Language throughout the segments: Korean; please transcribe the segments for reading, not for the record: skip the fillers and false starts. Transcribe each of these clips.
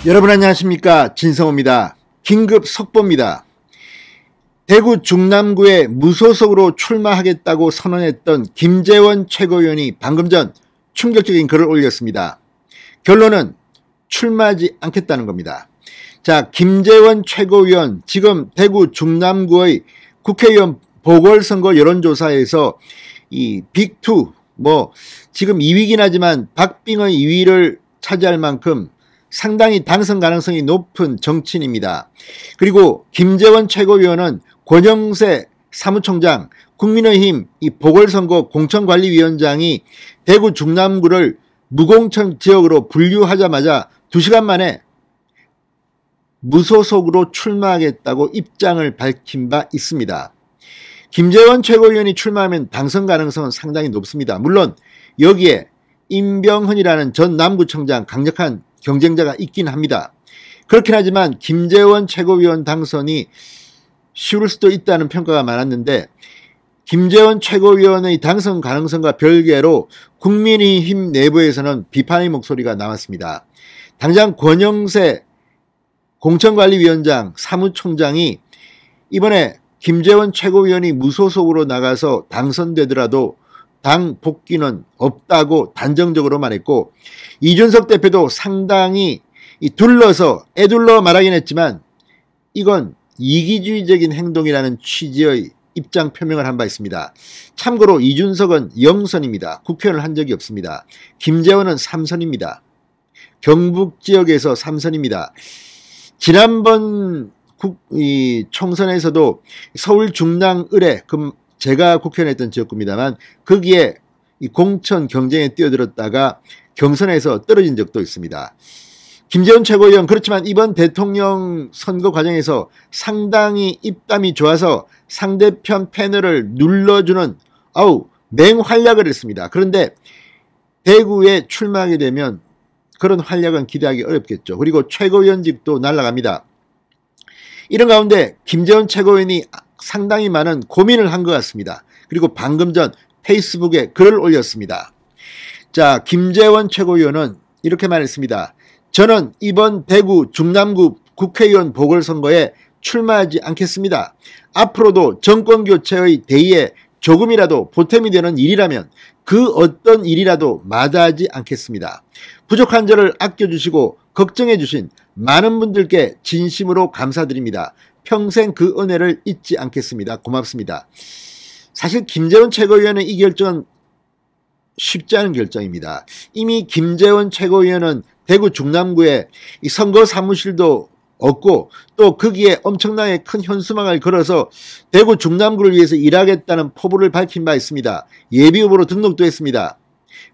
여러분 안녕하십니까, 진성호입니다. 긴급 속보입니다. 대구 중남구에 무소속으로 출마하겠다고 선언했던 김재원 최고위원이 방금 전 충격적인 글을 올렸습니다. 결론은 출마하지 않겠다는 겁니다. 자, 김재원 최고위원 지금 대구 중남구의 국회의원 보궐선거 여론조사에서 이 빅2 지금 2위긴 하지만 박빙의 2위를 차지할 만큼 상당히 당선 가능성이 높은 정치인입니다. 그리고 김재원 최고위원은 권영세 사무총장, 국민의힘 이 보궐선거 공천관리위원장이 대구 중남구를 무공천 지역으로 분류하자마자 2시간 만에 무소속으로 출마하겠다고 입장을 밝힌 바 있습니다. 김재원 최고위원이 출마하면 당선 가능성은 상당히 높습니다. 물론 여기에 임병헌이라는 전 남구청장 강력한 경쟁자가 있긴 합니다. 그렇긴 하지만 김재원 최고위원 당선이 쉬울 수도 있다는 평가가 많았는데 김재원 최고위원의 당선 가능성과 별개로 국민의힘 내부에서는 비판의 목소리가 나왔습니다. 당장 권영세 공천관리위원장 사무총장이 이번에 김재원 최고위원이 무소속으로 나가서 당선되더라도 당 복귀는 없다고 단정적으로 말했고, 이준석 대표도 상당히 둘러서 애둘러 말하긴 했지만 이건 이기주의적인 행동이라는 취지의 입장 표명을 한 바 있습니다. 참고로 이준석은 0선입니다. 국회의원을 한 적이 없습니다. 김재원은 3선입니다. 경북 지역에서 3선입니다. 지난번 총선에서도 서울 중랑 을에 제가 국회의원 했던 지역구입니다만 거기에 공천 경쟁에 뛰어들었다가 경선에서 떨어진 적도 있습니다. 김재원 최고위원 그렇지만 이번 대통령 선거 과정에서 상당히 입담이 좋아서 상대편 패널을 눌러주는 맹활약을 했습니다. 그런데 대구에 출마하게 되면 그런 활약은 기대하기 어렵겠죠. 그리고 최고위원직도 날아갑니다. 이런 가운데 김재원 최고위원이 상당히 많은 고민을 한 것 같습니다. 그리고 방금 전 페이스북에 글을 올렸습니다. 자, 김재원 최고위원은 이렇게 말했습니다. 저는 이번 대구 중남구 국회의원 보궐선거에 출마하지 않겠습니다. 앞으로도 정권교체의 대의에 조금이라도 보탬이 되는 일이라면 그 어떤 일이라도 마다하지 않겠습니다. 부족한 저를 아껴주시고 걱정해 주신 많은 분들께 진심으로 감사드립니다. 평생 그 은혜를 잊지 않겠습니다. 고맙습니다. 사실 김재원 최고위원의 이 결정은 쉽지 않은 결정입니다. 이미 김재원 최고위원은 대구 중남구에 이 선거 사무실도 없고 또 거기에 엄청나게 큰 현수막을 걸어서 대구 중남구를 위해서 일하겠다는 포부를 밝힌 바 있습니다. 예비후보로 등록도 했습니다.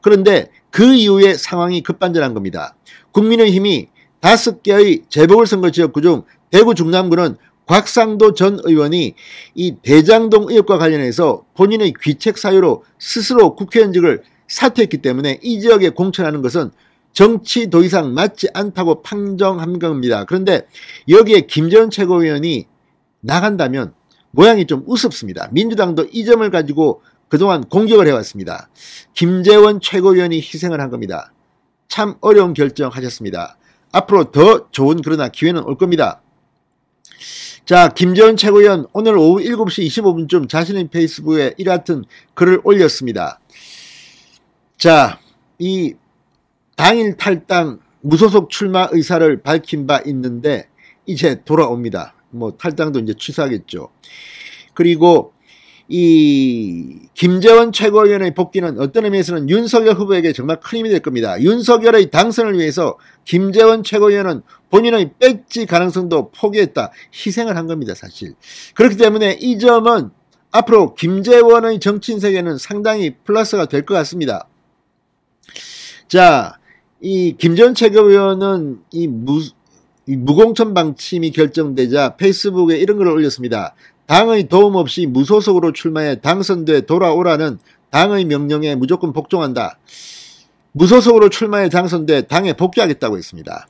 그런데 그 이후에 상황이 급반전한 겁니다. 국민의힘이 5개의 재보궐선거 지역구 중 대구 중남구는 곽상도 전 의원이 이 대장동 의혹과 관련해서 본인의 귀책 사유로 스스로 국회의원직을 사퇴했기 때문에 이 지역에 공천하는 것은 정치 더 이상 맞지 않다고 판정한 겁니다. 그런데 여기에 김재원 최고위원이 나간다면 모양이 좀 우습습니다. 민주당도 이 점을 가지고 그동안 공격을 해왔습니다. 김재원 최고위원이 희생을 한 겁니다. 참 어려운 결정하셨습니다. 앞으로 더 좋은 그러나 기회는 올 겁니다. 자, 김재원 최고위원 오늘 오후 7시 25분쯤 자신의 페이스북에 이 같은 글을 올렸습니다. 자, 이 당일 탈당 무소속 출마 의사를 밝힌 바 있는데 이제 돌아옵니다. 탈당도 이제 취소하겠죠. 그리고 이 김재원 최고위원의 복귀는 어떤 의미에서는 윤석열 후보에게 정말 큰 힘이 될 겁니다. 윤석열의 당선을 위해서 김재원 최고위원은 본인의 배지 가능성도 포기했다. 희생을 한 겁니다, 사실. 그렇기 때문에 이 점은 앞으로 김재원의 정치인 세계는 상당히 플러스가 될 것 같습니다. 자, 이 김재원 최고위원은 이 무공천 방침이 결정되자 페이스북에 이런 글을 올렸습니다. 당의 도움 없이 무소속으로 출마해 당선돼 돌아오라는 당의 명령에 무조건 복종한다. 무소속으로 출마해 당선돼 당에 복귀하겠다고 했습니다.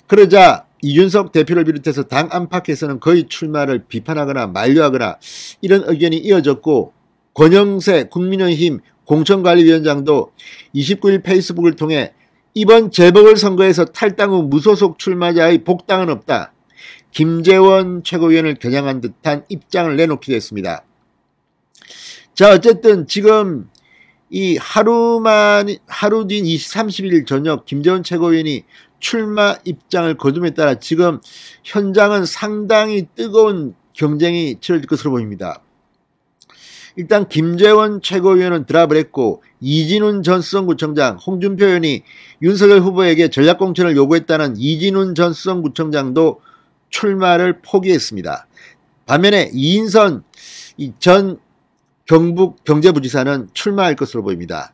그러자 이준석 대표를 비롯해서 당 안팎에서는 거의 출마를 비판하거나 만류하거나 이런 의견이 이어졌고, 권영세 국민의힘 공천관리위원장도 29일 페이스북을 통해 이번 재보궐선거에서 탈당 후 무소속 출마자의 복당은 없다. 김재원 최고위원을 겨냥한 듯한 입장을 내놓기도 했습니다. 자, 어쨌든 지금 이 하루 뒤인 30일 저녁 김재원 최고위원이 출마 입장을 거둠에 따라 지금 현장은 상당히 뜨거운 경쟁이 치러질 것으로 보입니다. 일단 김재원 최고위원은 드랍을 했고 이진훈 전 수성구청장, 홍준표 의원이 윤석열 후보에게 전략공천을 요구했다는 이진훈 전 수성구청장도 출마를 포기했습니다. 반면에 이인선 전 경북 경제부지사는 출마할 것으로 보입니다.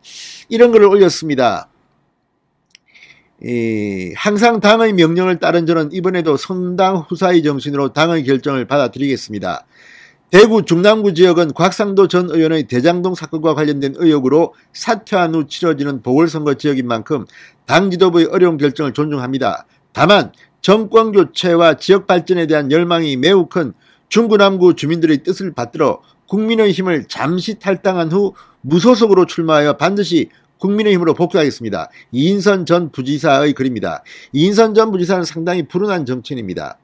이런 글을 올렸습니다. 항상 당의 명령을 따른 저는 이번에도 성당 후사의 정신으로 당의 결정을 받아들이겠습니다. 대구 중남구 지역은 곽상도 전 의원의 대장동 사건과 관련된 의혹으로 사퇴한 후 치러지는 보궐선거 지역인 만큼 당 지도부의 어려운 결정을 존중합니다. 다만 정권 교체와 지역 발전에 대한 열망이 매우 큰 중구남구 주민들의 뜻을 받들어 국민의힘을 잠시 탈당한 후 무소속으로 출마하여 반드시 국민의힘으로 복귀하겠습니다. 이인선 전 부지사의 글입니다. 이인선 전 부지사는 상당히 불운한 정치인입니다.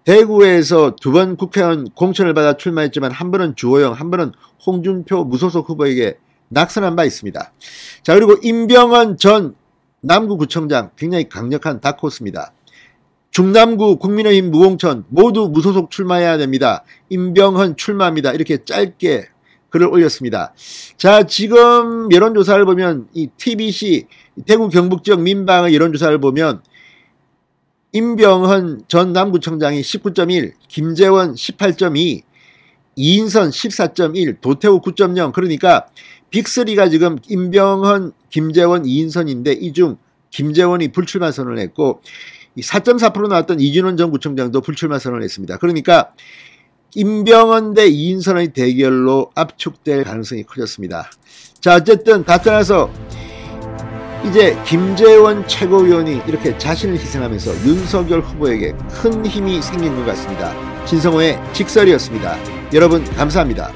대구에서 2번 국회의원 공천을 받아 출마했지만 한 번은 주호영, 한 번은 홍준표 무소속 후보에게 낙선한 바 있습니다. 자, 그리고 임병헌 전 남구구청장, 굉장히 강력한 다크호스입니다. 중남구 국민의힘 무공천 모두 무소속 출마해야 됩니다. 임병헌 출마합니다. 이렇게 짧게 글을 올렸습니다. 자, 지금 여론조사를 보면 이 TBC 대구 경북 지역 민방의 여론조사를 보면 임병헌 전 남구청장이 19.1, 김재원 18.2, 이인선 14.1, 도태우 9.0. 그러니까 빅3가 지금 임병헌, 김재원, 이인선인데 이 중 김재원이 불출마 선언을 했고 4.4% 나왔던 이진원 전 구청장도 불출마 선언을 했습니다. 그러니까 임병헌 대 이인선의 대결로 압축될 가능성이 커졌습니다. 자, 어쨌든 다 떠나서 이제 김재원 최고위원이 이렇게 자신을 희생하면서 윤석열 후보에게 큰 힘이 생긴 것 같습니다. 진성호의 직설이었습니다. 여러분 감사합니다.